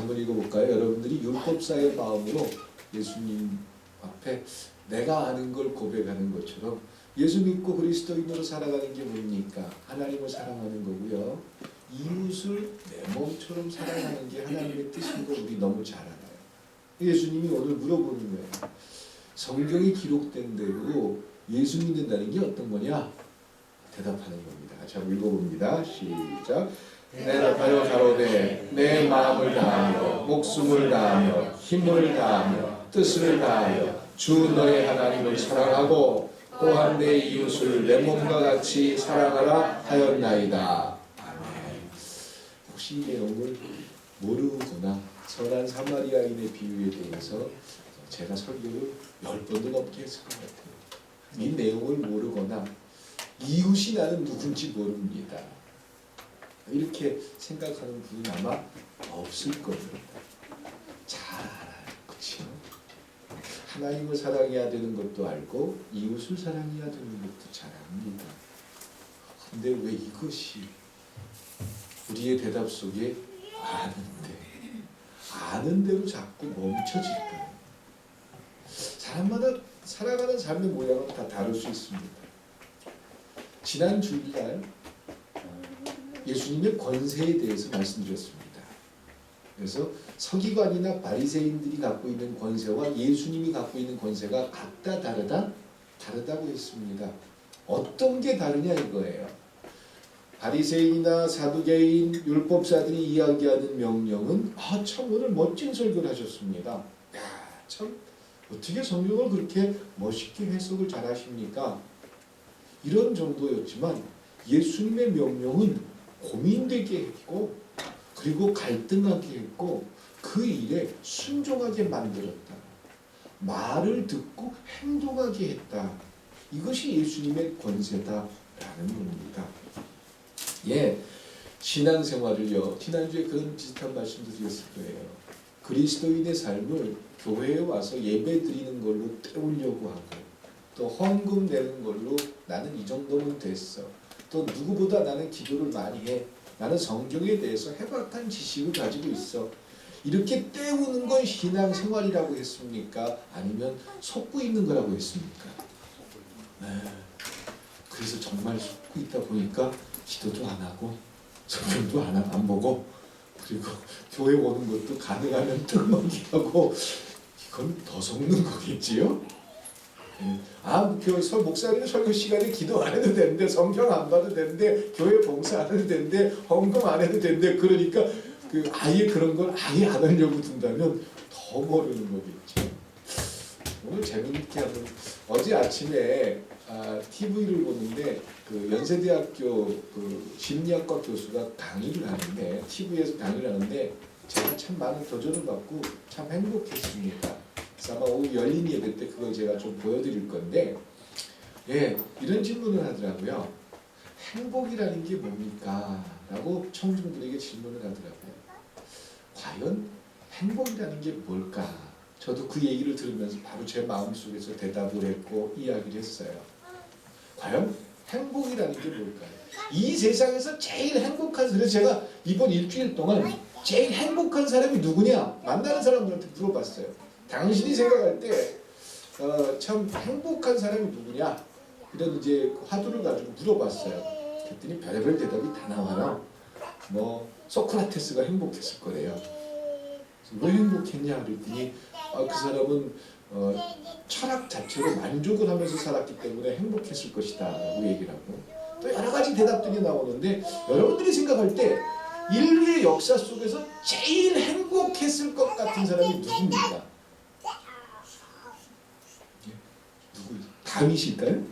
한번 읽어볼까요? 여러분들이 율법사의 마음으로 예수님 앞에 내가 아는 걸 고백하는 것처럼 예수 믿고 그리스도인으로 살아가는 게 뭡니까? 하나님을 사랑하는 거고요. 이웃을 내 몸처럼 사랑하는 게 하나님의 뜻인 걸 우리 너무 잘 알아요. 예수님이 오늘 물어보는 거예요. 성경이 기록된 대로 예수 믿는다는 게 어떤 거냐? 대답하는 겁니다. 자, 읽어봅니다. 시작. 대답하여 가로되 내 마음을 다하며 목숨을 다하며 힘을 다하며 뜻을 다하여 주 너의 하나님을 사랑하고 또한 내 이웃을 내 몸과 같이 사랑하라 하였나이다. 아멘. 혹시 이 내용을 모르거나 선한 사마리아인의 비유에 대해서 제가 설교를 10번도 넘게 했을 것 같아요. 이 내용을 모르거나 이웃이 나는 누군지 모릅니다. 이렇게 생각하는 분은 아마 없을 겁니다. 잘 알아요. 그렇죠? 하나님을 사랑해야 되는 것도 알고 이웃을 사랑해야 되는 것도 잘 압니다. 근데 왜 이것이 우리의 대답 속에 아는 대로 자꾸 멈춰질까요? 사람마다 살아가는 삶의 모양은 다 다를 수 있습니다. 지난 주일날 예수님의 권세에 대해서 말씀드렸습니다. 그래서 서기관이나 바리새인들이 갖고 있는 권세와 예수님이 갖고 있는 권세가 각다 다르다고 했습니다. 어떤 게 다르냐 이거예요. 바리새인이나 사두개인 율법사들이 이야기하는 명령은 참 오늘 멋진 설교를 하셨습니다. 참 어떻게 성경을 그렇게 멋있게 해석을 잘 하십니까? 이런 정도였지만 예수님의 명령은 고민되게 했고 그리고 갈등하게 했고 그 일에 순종하게 만들었다. 말을 듣고 행동하게 했다. 이것이 예수님의 권세다라는 겁니다. 신앙생활을요. 지난주에 그런 비슷한 말씀도 드렸을 거예요. 그리스도인의 삶을 교회에 와서 예배 드리는 걸로 때우려고 하고 또 헌금 내는 걸로 나는 이 정도면 됐어. 또 누구보다 나는 기도를 많이 해. 나는 성경에 대해서 해박한 지식을 가지고 있어. 이렇게 때우는 건 신앙생활이라고 했습니까? 아니면 속고 있는 거라고 했습니까? 그래서 정말 속고 있다 보니까 기도도 안 하고 성경도 안 보고 그리고 교회 오는 것도 가능하면 뜸먹이 하고 이건 더 속는 거겠지요? 목사님 설교 시간에 기도 안 해도 되는데 성경 안 봐도 되는데 교회 봉사 안 해도 되는데 헌금 안 해도 되는데 그러니까 아예 그런 걸 아예 안 하려고 둔다면 더 모르는 거겠죠. 오늘 재미있게 한번 어제 아침에 TV를 보는데 연세대학교 심리학과 교수가 강의를 하는데 TV에서 강의를 하는데 제가 참 많은 도전을 받고 참 행복했습니다. 그래서 아마 오후 열린 예배 때 그걸 제가 좀 보여드릴 건데 이런 질문을 하더라고요. 행복이라는 게 뭡니까? 라고 청중들에게 질문을 하더라고요. 과연 행복이라는 게 뭘까? 저도 그 얘기를 들으면서 바로 제 마음속에서 대답을 했고 이야기를 했어요. 과연 행복이라는 게 뭘까요? 이 세상에서 제일 행복한 그래서 제가 이번 일주일 동안 제일 행복한 사람이 누구냐? 만나는 사람들한테 물어봤어요. 당신이 생각할 때 참 행복한 사람이 누구냐? 이런 이제 화두를 가지고 물어봤어요. 그랬더니 별의별 대답이 다 나와요. 소크라테스가 행복했을 거래요. 왜 행복했냐 그랬더니 그 사람은 철학 자체로 만족을 하면서 살았기 때문에 행복했을 것이다 라고 얘기를 하고 또 여러 가지 대답들이 나오는데 여러분들이 생각할 때 인류의 역사 속에서 제일 행복했을 것 같은 사람이 누굽니까? 다윗일까요?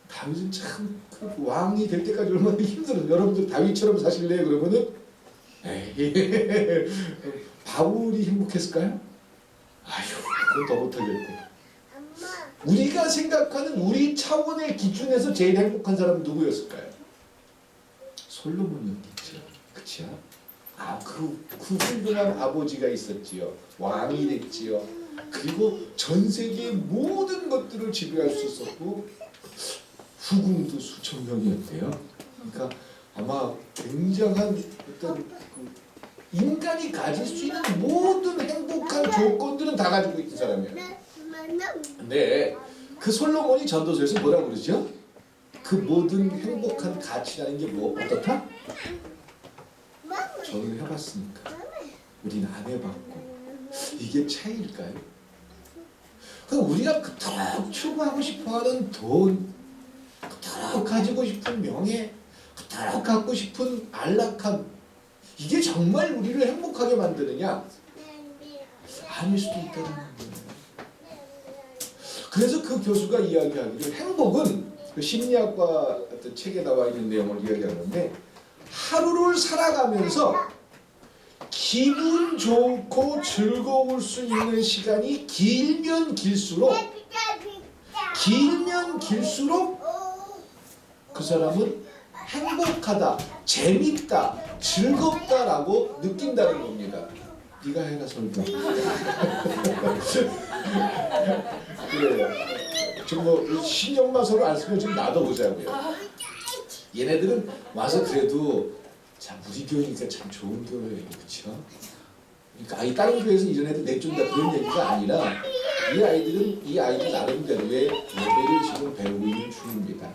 다윗은 참 왕이 될 때까지 얼마나 힘들어요. 여러분들 다윗처럼 사실래요? 그러면은 바울이 행복했을까요? 그건 더 못하겠고. 우리가 생각하는 우리 차원의 기준에서 제일 행복한 사람은 누구였을까요? 솔로몬이었겠죠. 그치요? 그 훌륭한 아버지가 있었지요. 왕이 됐지요. 그리고 전 세계의 모든 것들을 지배할 수 있었고 후궁도 수천 명이었대요. 그러니까 아마 굉장한 어떤 인간이 가질 수 있는 모든 행복한 조건들은 다 가지고 있는 사람이에요. 근데 그 솔로몬이 전도서에서 뭐라고 그러죠? 그 모든 행복한 가치라는 게 뭐 어떻다? 저는 해봤으니까 우린 안 해봤고. 이게 차이일까요? 그럼 우리가 그토록 추구하고 싶어하는 돈, 그토록 가지고 싶은 명예, 그토록 갖고 싶은 안락함, 이게 정말 우리를 행복하게 만드느냐? 아닐 수도 있다는 거예요. 그래서 그 교수가 이야기하기를 행복은 그 심리학과 어떤 책에 나와 있는 내용을 이야기하는데 하루를 살아가면서 기분 좋고 즐거울 수 있는 시간이 길면 길수록 그 사람은 행복하다, 재밌다, 즐겁다라고 느낀다는 겁니다. 네가 해라 설명. 그래요. 좀 뭐 신경만 서로 안 쓰면 좀 놔둬보자고요. 얘네들은 와서 그래도 참 우리 교회니까 참 좋은 교회예요, 그렇죠? 그러니까 이 다른 교회에서 이런 애들 내준다 그런 얘기가 아니라 이 아이들 나름대로의 예배를 지금 배우고 있는 중입니다.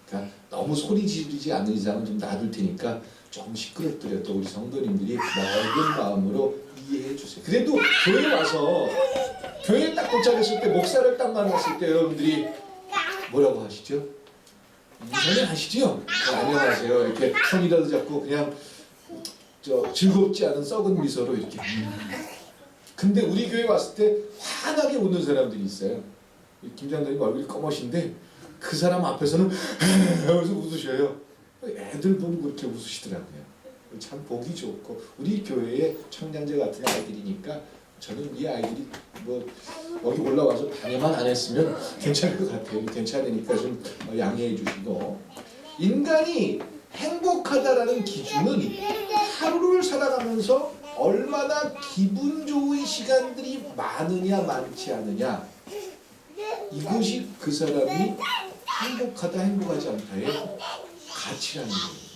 그러니까 너무 소리 지르지 않는 이상은 좀 놔둘 테니까 조금 시끄럽더라도 우리 성도님들이 넓은 마음으로 이해해 주세요. 그래도 교회 와서 교회에 딱 도착했을 때 목사를 딱 만났을 때 여러분들이 뭐라고 하시죠? 인사는 하시죠? 안녕하세요. 이렇게 손이라도 잡고 그냥 즐겁지 않은 썩은 미소로 이렇게. 근데 우리 교회 왔을 때 환하게 웃는 사람들이 있어요. 김장로님 얼굴이 검으신데 그 사람 앞에서는 하면서 웃으셔요. 애들 보고 그렇게 웃으시더라고요. 참 보기 좋고 우리 교회에 청량제 같은 아이들이니까 저는 이 아이들이 뭐 여기 올라와서 방해만 안 했으면 괜찮을 것 같아요. 괜찮으니까 좀 양해해 주시고. 인간이 행복하다라는 기준은 하루를 살아가면서 얼마나 기분 좋은 시간들이 많으냐 많지 않으냐, 이것이 그 사람이 행복하다 행복하지 않다의 가치라는 거예요.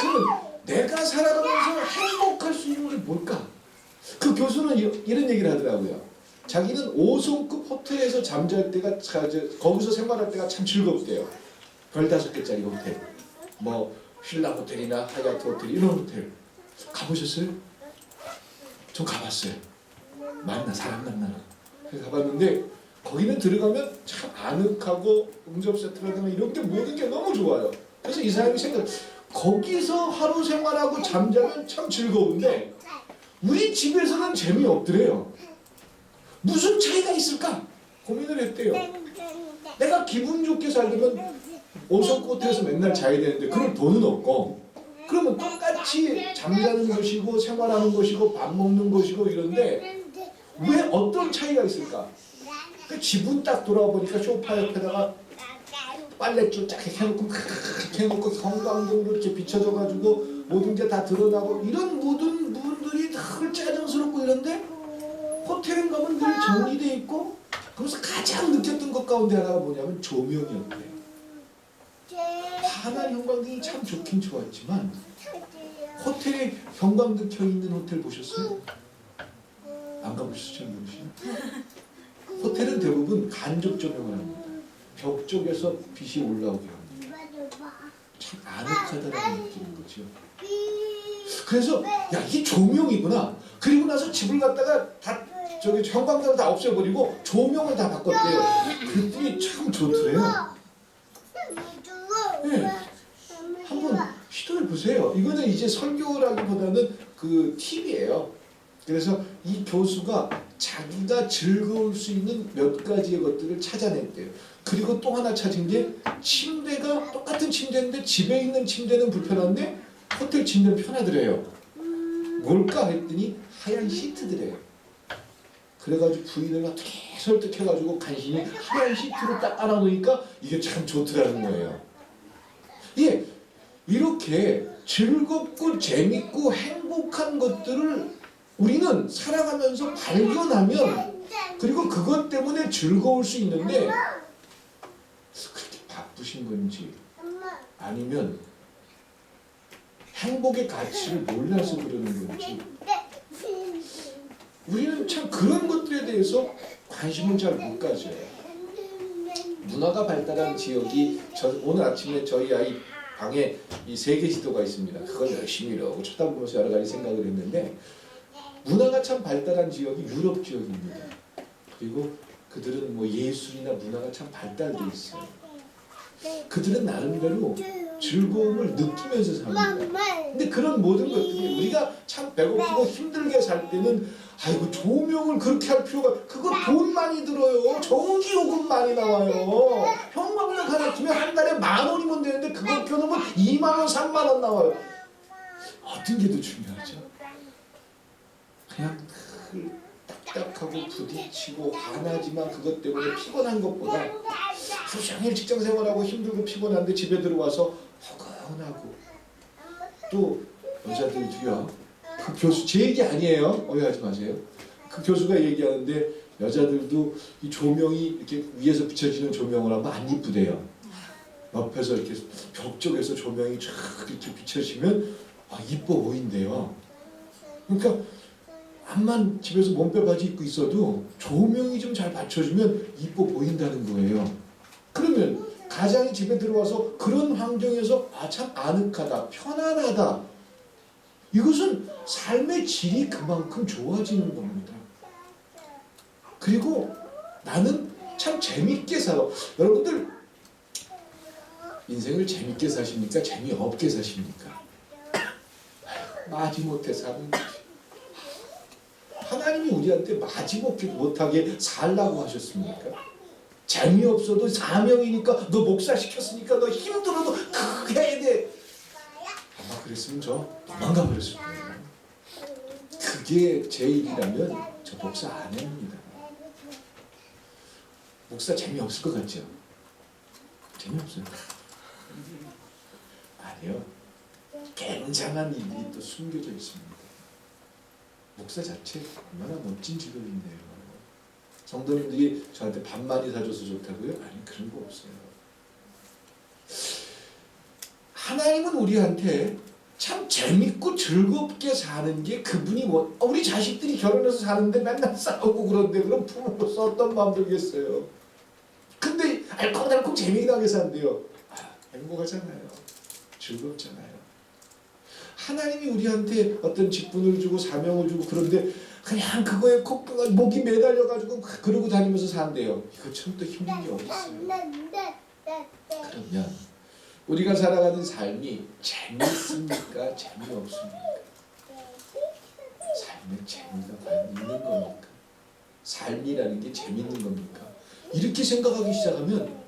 그럼 내가 살아가면서 행복할 수 있는 게 뭘까? 그 교수는 이런 얘기를 하더라고요. 자기는 5성급 호텔에서 잠잘 때가 거기서 생활할 때가 참 즐겁대요. 별 5개짜리 호텔, 뭐 신라 호텔이나 하얏트 호텔 이런 호텔 가보셨어요? 전 가봤어요. 사람 만나러 가봤는데 거기는 들어가면 참 아늑하고 응접 세트라든가 이런 게 모든 게 너무 좋아요. 그래서 이 사람이 거기서 하루 생활하고 잠자면 참 즐거운데 우리 집에서는 재미없더래요. 무슨 차이가 있을까? 고민을 했대요. 내가 기분 좋게 살려면 5성급 호텔에서 맨날 자야 되는데 그럴 돈은 없고, 그러면 똑같이 잠자는 것이고 생활하는 것이고 밥 먹는 것이고 이런데 왜 어떤 차이가 있을까? 그 집은 딱 돌아보니까 소파 옆에다가 빨랫줄 쫙 해놓고 형광등으로 이렇게 비춰져가지고 모든 게 다 드러나고 이런 모든 부분들이 늘 짜증스럽고 이런데 호텔에 가면 늘 정리돼 있고, 그래서 가장 느꼈던 것 가운데 하나가 뭐냐면 조명이었대요. 환한 형광등이 참 좋긴 좋았지만 호텔에 형광등 켜 있는 호텔 보셨어요? 안 가보셨죠? 호텔은 대부분 간접 조명을 합니다. 벽 쪽에서 빛이 올라오게 합니다. 참 아늑하다는 느낌인 거죠. 그래서 야, 이게 조명이구나. 그리고 나서 집을 갖다가 다 형광등을 다 없애버리고 조명을 다 바꿨대요. 그랬더니 참 좋더래요. 네. 한번 시도해 보세요. 이거는 이제 설교라기보다는 그 팁이에요. 그래서 이 교수가 자기가 즐거울 수 있는 몇 가지의 것들을 찾아냈대요. 그리고 또 하나 찾은 게 침대가 똑같은 침대인데 집에 있는 침대는 불편한데 호텔 침대는 편하더래요. 뭘까 했더니 하얀 시트더래요. 그래가지고 부인을 어떻게 설득해가지고 간신히 하얀 시트로 딱 안아놓으니까 이게 참 좋더라는 거예요. 예, 이렇게 즐겁고 재밌고 행복한 것들을 우리는 살아가면서 발견하면, 그리고 그것 때문에 즐거울 수 있는데 그렇게 바쁘신 건지 아니면 행복의 가치를 몰라서 그러는 건지 우리는 참 그런 것들에 대해서 관심을 잘 못 가져요. 문화가 발달한 지역이 오늘 아침에 저희 아이 방에 이 세계 지도가 있습니다. 그걸 열심히 이러고 쳐다보면서 여러 가지 생각을 했는데 문화가 참 발달한 지역이 유럽 지역입니다. 그리고 그들은 뭐 예술이나 문화가 참 발달돼 있어요. 그들은 나름대로 즐거움을 느끼면서 삽니다. 근데 그런 모든 것들이 우리가 참 배고프고 힘들게 살 때는 아이고 조명을 그렇게 할 필요가 그거 돈 많이 들어요. 전기요금 많이 나와요. 형광등 하나 끼면 한 달에 10,000원이면 되는데 그걸 켜놓으면 20,000원, 30,000원 나와요. 어떤 게 더 중요하죠? 그냥 딱딱하고 부딪히고 화나지만 그것 때문에 피곤한 것보다 하루 종일 직장 생활하고 힘들고 피곤한데 집에 들어와서 허건하고 또 여자들도요. 그 교수 제 얘기 아니에요. 오해하지 마세요. 그 교수가 얘기하는데 여자들도 이 조명이 이렇게 위에서 비춰지는 조명을 하면 안 이쁘대요. 옆에서 이렇게 벽 쪽에서 조명이 쫙 이렇게 비춰지면 이뻐 보인대요. 그러니까 암만 집에서 몸빼 바지 입고 있어도 조명이 좀 잘 받쳐주면 이뻐 보인다는 거예요. 그러면 가장이 집에 들어와서 그런 환경에서 참 아늑하다, 편안하다. 이것은 삶의 질이 그만큼 좋아지는 겁니다. 그리고 나는 참 재밌게 살아. 여러분들 인생을 재밌게 사십니까? 재미없게 사십니까? 마지못해 사는 거지. 하나님이 우리한테 마지못하게 살라고 하셨습니까? 재미없어도 사명이니까 너 목사 시켰으니까 너 힘들어도 그거 해야 돼. 아마 그랬으면 저 도망가 버렸을 거예요. 그게 제 일이라면 저 목사 안 합니다. 목사 재미없을 것 같죠? 재미없어요. 아니요. 굉장한 일이 또 숨겨져 있습니다. 목사 자체 얼마나 멋진 직업인데요. 성도님들이 저한테 밥 많이 사줘서 좋다고요? 아니 그런 거 없어요. 하나님은 우리한테 참 재밌고 즐겁게 사는 게 그분이 우리 자식들이 결혼해서 사는데 맨날 싸우고 그런데 그럼 부모로서 어떤 마음 들겠어요. 근데 알콩달콩 재미나게 산대요. 행복하잖아요. 즐겁잖아요. 하나님이 우리한테 어떤 직분을 주고 사명을 주고 그런데 그냥 그거에 목이 매달려가지고 그러고 다니면서 산대요. 이거 참 또 힘든 게 어딨어요. 그러면 우리가 살아가는 삶이 재밌습니까? 재미없습니까? 삶의 재미가 과연 있는 겁니까? 삶이라는 게 재밌는 겁니까? 이렇게 생각하기 시작하면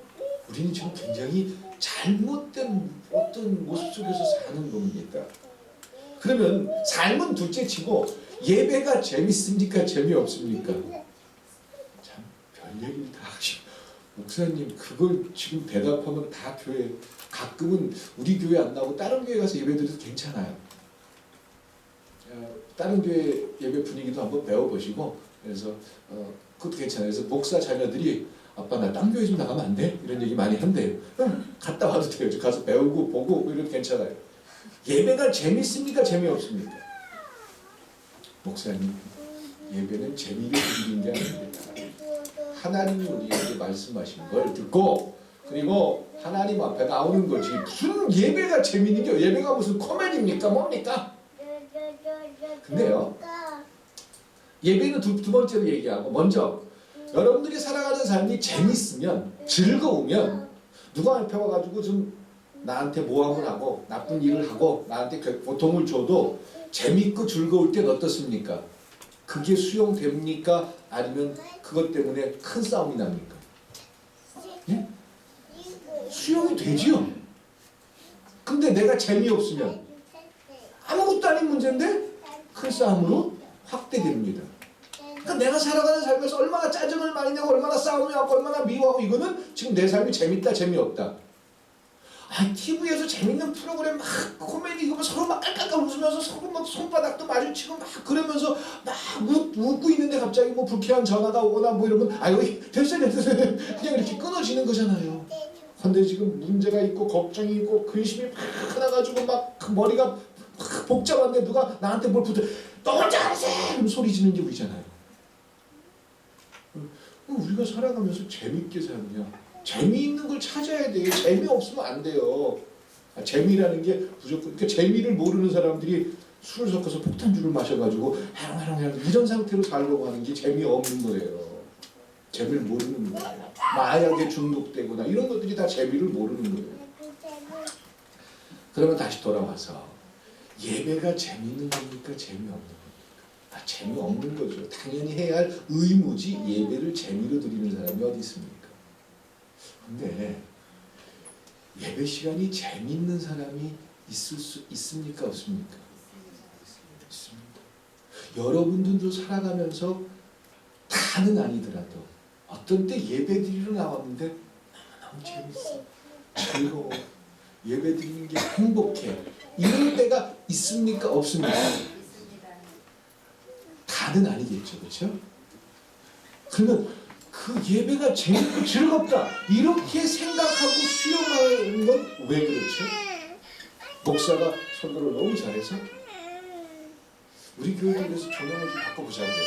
우리는 지금 굉장히 잘못된 어떤 모습 속에서 사는 겁니다. 그러면 삶은 둘째 치고 예배가 재밌습니까? 재미없습니까? 참 별 얘기를 다 하시고 목사님 그걸 지금 대답하면 다 교회 가끔은 우리 교회 안 나오고 다른 교회 가서 예배 드려도 괜찮아요. 다른 교회 예배 분위기도 한번 배워보시고 그래서 그것도 괜찮아요. 그래서 목사 자녀들이 아빠 나 딴 교회 좀 나가면 안 돼? 이런 얘기 많이 한대요. 갔다 와도 돼요. 가서 배우고 보고 이래도 괜찮아요. 예배가 재밌습니까? 재미없습니까? 목사님 예배는 재미를 드리는 게 아닙니다. 하나님이 우리에게 말씀하신 걸 듣고 그리고 하나님 앞에 나오는 거지 무슨 예배가 재밌는 게 예배가 무슨 코미디입니까? 뭡니까? 근데요 예배는 두 번째로 얘기하고 먼저 여러분들이 살아가는 삶이 재밌으면 즐거우면 누가 앞에 와가지고 좀 나한테 모함을 하고 나쁜 일을 하고 나한테 고통을 줘도 재밌고 즐거울 땐 어떻습니까? 그게 수용됩니까? 아니면 그것 때문에 큰 싸움이 납니까? 예? 수용이 되지요. 근데 내가 재미없으면 아무것도 아닌 문제인데 큰 싸움으로 확대됩니다. 그러니까 내가 살아가는 삶에서 얼마나 짜증을 많이 내고 얼마나 싸움이 하고 얼마나 미워하고 이거는 지금 내 삶이 재밌다 재미없다. TV에서 재밌는 프로그램 막 코미디 이거 서로 막 깔깔깔 웃으면서 서로 막 손바닥도 마주치고 막 그러면서 막 웃고 있는데 갑자기 뭐 불쾌한 전화가 오거나 뭐 이러면 아유 됐어 그냥 이렇게 끊어지는 거잖아요. 근데 지금 문제가 있고 걱정이 있고 근심이 막 나가지고 막 그 머리가 복잡한데 누가 나한테 뭘 붙여 너무 잘하세요! 그럼 소리 지는 게 우리잖아요. 우리가 살아가면서 재밌게 사느냐, 재미있는 걸 찾아야 돼요. 재미없으면 안 돼요. 재미라는 게 무조건, 그러니까 재미를 모르는 사람들이 술을 섞어서 폭탄주를 마셔가지고 해롱해롱 이런 상태로 살려고 하는 게 재미없는 거예요. 재미를 모르는 거예요. 마약에 중독되거나 이런 것들이 다 재미를 모르는 거예요. 그러면 다시 돌아와서 예배가 재미있는 겁니까? 재미없는 겁니까? 재미없는 거죠. 당연히 해야 할 의무지 예배를 재미로 드리는 사람이 어디 있습니까? 근데 예배 시간이 재미있는 사람이 있을 수 있습니까? 없습니까? 있습니다. 여러분들도 살아가면서 다는 아니더라도 어떤 때 예배 드리러 나왔는데 너무 재밌어, 즐거워, 예배 드리는 게 행복해, 이런 때가 있습니까? 없습니까? 다는 아니겠죠, 그렇죠? 그러면 그 예배가 재밌고 즐겁다 이렇게 생각하고 수용하는 건 왜 그렇죠? 목사가 설교를 너무 잘해서 우리 교회에서 조명을 좀 바꿔보자고요.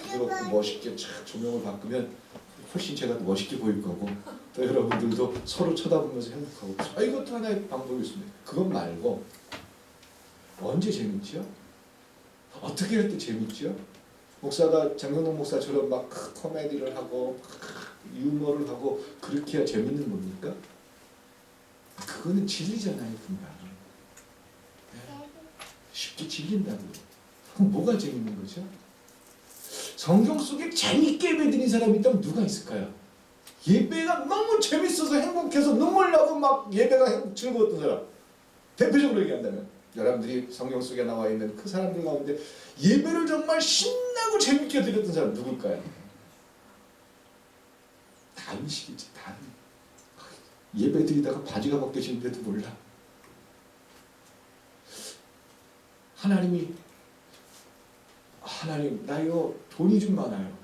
부드럽고 멋있게 착 조명을 바꾸면 훨씬 제가 멋있게 보일 거고 또 여러분들도 서로 쳐다보면서 행복하고 이것도 하나의 방법이 있습니다. 그것 말고 언제 재밌죠? 어떻게 할 때 재밌죠? 목사가 장경동 목사처럼 막 코미디를 하고 유머를 하고 그렇게 해야 재밌는 겁니까? 그거는 진리잖아요, 금방. 네. 쉽게 질린다고요. 그럼 뭐가 재밌는 거죠? 성경 속에 재밌게 예배 드린 사람이 있다면 누가 있을까요? 예배가 너무 재밌어서 행복해서 눈물 나고 막 예배가 즐거웠던 사람. 대표적으로 얘기한다면 여러분들이 성경 속에 나와 있는 그 사람들 가운데 예배를 정말 신나고 재밌게 드렸던 사람 누굴까요? 다윗이겠지. 다윗. 예배 드리다가 바지가 벗겨지는데도 몰라. 하나님 나요 돈이 좀 많아요.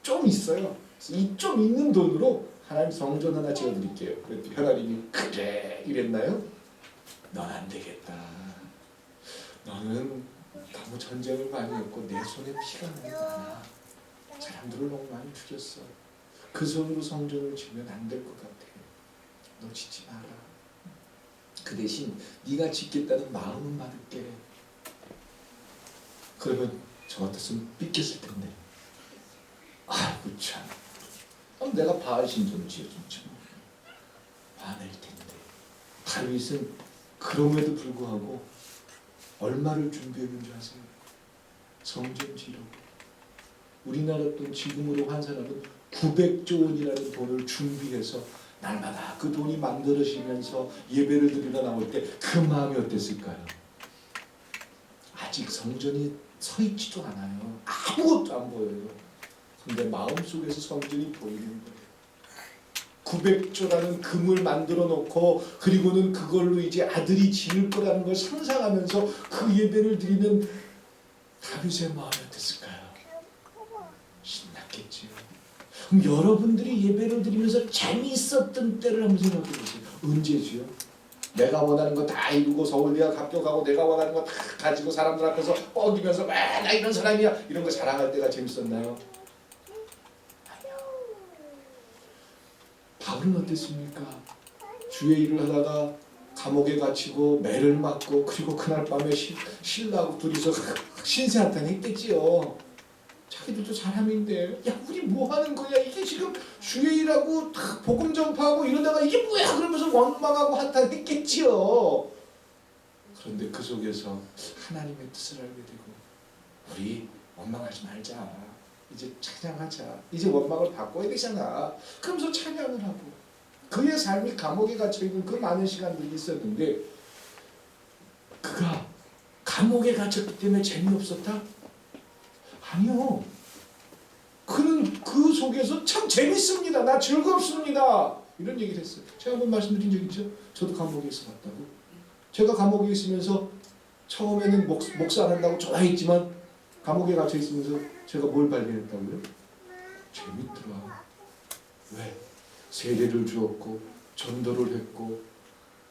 좀 있어요. 이 좀 있는 돈으로 하나님 성전 하나 지어드릴게요. 그랬더니 하나님이 그래 이랬나요? 넌 안 되겠다. 너는 너무 전쟁을 많이 했고 내 손에 피가 너무 많아. 사람들을 너무 많이 죽였어. 그 손으로 성전을 지으면 안 될 것 같아. 너 짓지 마라. 그 대신 네가 짓겠다는 마음은 받을게. 그러면 저 같았으면 삐꼈을 텐데. 아이고 참. 그럼 내가 바알 신전 지어줬지 뭐. 화낼 텐데. 다윗은 그럼에도 불구하고 얼마를 준비했는지 아세요? 성전 지으려고. 우리나라 돈 지금으로 환산하면 900조 원이라는 돈을 준비해서 날마다 그 돈이 만들어지면서 예배를 드리러 나올 때 그 마음이 어땠을까요? 아직 성전이 서 있지도 않아요. 아무것도 안 보여요. 근데 마음속에서 성전이 보이는 거예요. 900조라는 금을 만들어 놓고 그리고는 그걸로 이제 아들이 지을 거라는 걸 상상하면서 그 예배를 드리는 다윗의 마음이 어땠을까요? 신났겠지요. 그럼 여러분들이 예배를 드리면서 재미있었던 때를 한번 생각해 보세요. 언제지요? 내가 원하는 거 다 이루고 서울대학 합격하고 내가 원하는 거 다 가지고 사람들 앞에서 뻐기면서 나 이런 사람이야 이런 거 자랑할 때가 재밌었나요? 아니요. 바울은 어땠습니까? 주의 일을 하다가 감옥에 갇히고 매를 맞고 그리고 그날 밤에 신라하고 둘이서 신세한탄 했겠지요. 자기들도 사람인데 야 우리 뭐 하는 거야 이게 지금 주의 일하고 복음 전파하고 이러다가 이게 뭐야 그러면서 원망하고 한탄했겠지요. 그런데 그 속에서 하나님의 뜻을 알게 되고 우리 원망하지 말자. 이제 찬양하자. 이제 원망을 바꿔야 되잖아. 그러면서 찬양을 하고 그의 삶이 감옥에 갇혀있는 그 많은 시간들이 있었는데 그가 감옥에 갇혔기 때문에 재미없었다? 아니요. 그는 그 속에서 참 재밌습니다. 나 즐겁습니다. 이런 얘기를 했어요. 제가 한번 말씀드린 적 있죠? 저도 감옥에 있어 봤다고. 제가 감옥에 있으면서 처음에는 목사 안 한다고 좋아했지만 감옥에 갇혀 있으면서 제가 뭘 발견했다고요? 재밌더라. 왜? 세례를 주었고 전도를 했고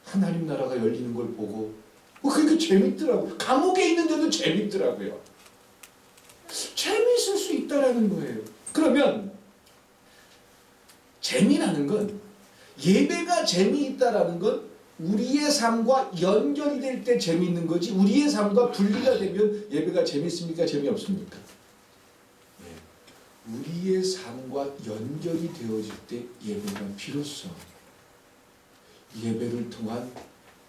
하나님 나라가 열리는 걸 보고 그러니까 재밌더라고. 감옥에 있는데도 재밌더라고요. 재미있을 수 있다라는 거예요. 그러면 재미라는 건, 예배가 재미있다라는 건 우리의 삶과 연결이 될 때 재미있는 거지, 우리의 삶과 분리가 되면 예배가 재미있습니까? 재미없습니까? 우리의 삶과 연결이 되어질 때 예배가 비로소 예배를 통한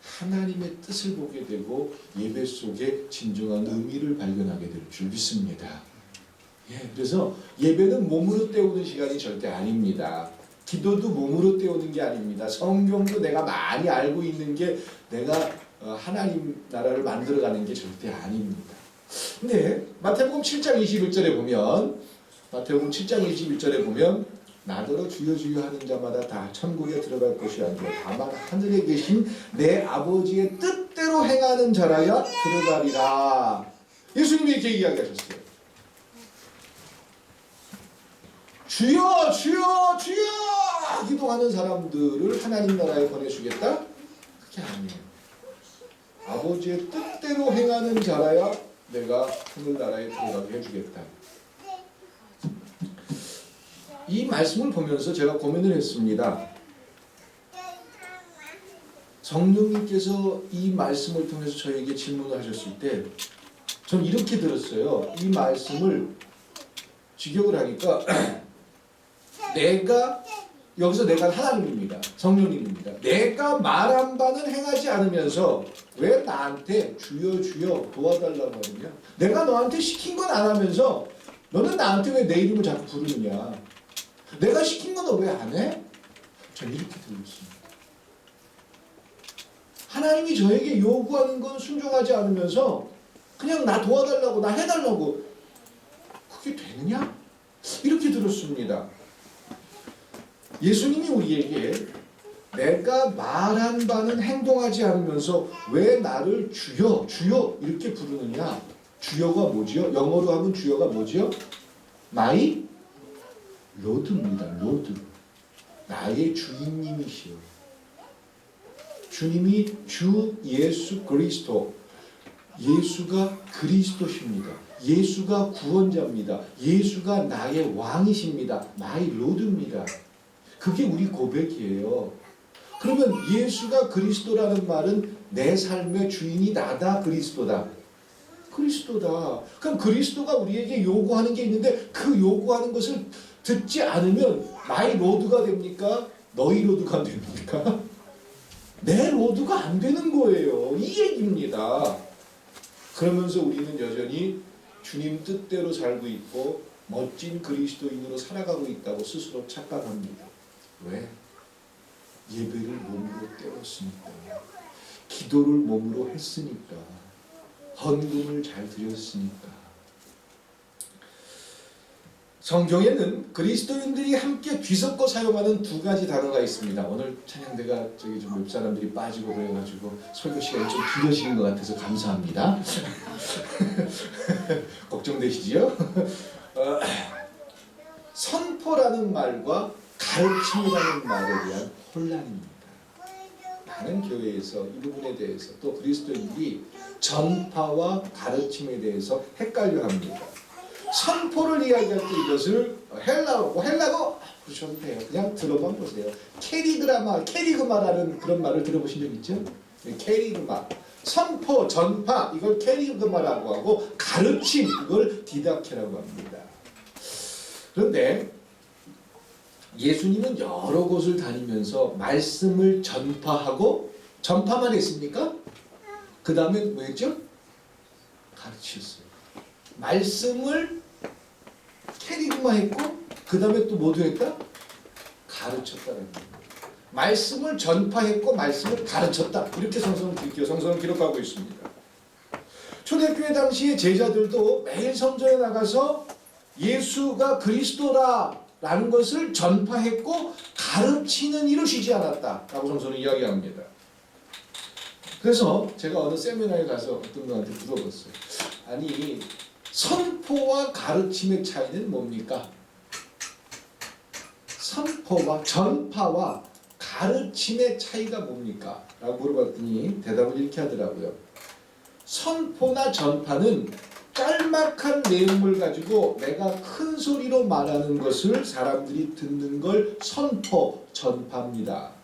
하나님의 뜻을 보게 되고 예배 속에 진정한 의미를 발견하게 될 줄 믿습니다. 그래서 예배는 몸으로 때우는 시간이 절대 아닙니다. 기도도 몸으로 때우는 게 아닙니다. 성경도 내가 많이 알고 있는 게 내가 하나님 나라를 만들어가는 게 절대 아닙니다. 근데 마태복음 7장 21절에 보면, 마태복음 7장 21절에 보면 나더러 주여 주여 하는 자마다 다 천국에 들어갈 것이 아니라 다만 하늘에 계신 내 아버지의 뜻대로 행하는 자라야 들어가리라. 예수님이 이렇게 이야기하셨어요. 주여 주여 주여 기도하는 사람들을 하나님 나라에 보내주겠다? 그게 아니에요. 아버지의 뜻대로 행하는 자라야 내가 하늘나라에 들어가게 해주겠다. 이 말씀을 보면서 제가 고민을 했습니다. 성령님께서 이 말씀을 통해서 저에게 질문을 하셨을 때 전 이렇게 들었어요. 이 말씀을 직역을 하니까 여기서 내가 하나님입니다. 성령님입니다. 내가 말한 바는 행하지 않으면서 왜 나한테 주여 주여 도와달라고 하느냐? 내가 너한테 시킨 건 안 하면서 너는 나한테 왜 내 이름을 자꾸 부르느냐? 내가 시킨 건 너 왜 안 해? 전 이렇게 들었습니다. 하나님이 저에게 요구하는 건 순종하지 않으면서 그냥 나 도와달라고, 나 해달라고, 그게 되느냐? 이렇게 들었습니다. 예수님이 우리에게 내가 말한 바는 행동하지 않으면서 왜 나를 주여 주여 이렇게 부르느냐? 주여가 뭐지요? 영어로 하면 주여가 뭐지요? My Lord입니다. Lord. 나의 주인님이시여. 주님이 주 예수 그리스도, 예수가 그리스도십니다. 예수가 구원자입니다. 예수가 나의 왕이십니다. My Lord입니다. 그게 우리 고백이에요. 그러면 예수가 그리스도라는 말은 내 삶의 주인이 나다, 그리스도다. 그리스도다. 그럼 그리스도가 우리에게 요구하는 게 있는데 그 요구하는 것을 듣지 않으면 마이 로드가 됩니까? 너희 로드가 됩니까? 내 로드가 안 되는 거예요. 이 얘기입니다. 그러면서 우리는 여전히 주님 뜻대로 살고 있고 멋진 그리스도인으로 살아가고 있다고 스스로 착각합니다. 왜? 예배를 몸으로 때웠으니까, 기도를 몸으로 했으니까, 헌금을 잘 드렸으니까. 성경에는 그리스도인들이 함께 뒤섞어 사용하는 두 가지 단어가 있습니다. 오늘 찬양대가 좀 몇 사람들이 빠지고 그래가지고 설교 시간이 좀 길어지는 것 같아서 감사합니다. 걱정되시지요? 선포라는 말과 가르침이라는 말에 대한 혼란입니다. 많은 교회에서 이 부분에 대해서 또 그리스도인들이 전파와 가르침에 대해서 헷갈려합니다. 선포를 이야기할 때 이것을 헬라어 부르셔도 돼요. 그냥 들어만 보세요. 캐리그마라는 그런 말을 들어보신 적 있죠? 캐리그마. 선포, 전파, 이걸 캐리그마라고 하고, 가르침, 이걸 디다케라고 합니다. 그런데 예수님은 여러 곳을 다니면서 말씀을 전파하고, 전파만 했습니까? 그 다음에 뭐 했죠? 가르쳤어요. 말씀을 캐리그마 했고 그 다음에 또 뭐도 했다? 가르쳤다는 거예요. 말씀을 전파했고 말씀을 가르쳤다. 이렇게 성서는 기록하고 있습니다. 초대교회 당시의 제자들도 매일 성전에 나가서 예수가 그리스도라는 것을 전파했고 가르치는 일을 쉬지 않았다라고 성서는 이야기합니다. 그래서 제가 어느 세미나에 가서 어떤 분한테 물어봤어요. 아니, 선포와 가르침의 차이는 뭡니까? 선포와 전파와 가르침의 차이가 뭡니까? 라고 물어봤더니 대답을 이렇게 하더라고요. 선포나 전파는 짤막한 내용을 가지고 내가 큰 소리로 말하는 것을 사람들이 듣는 걸 선포, 전파입니다.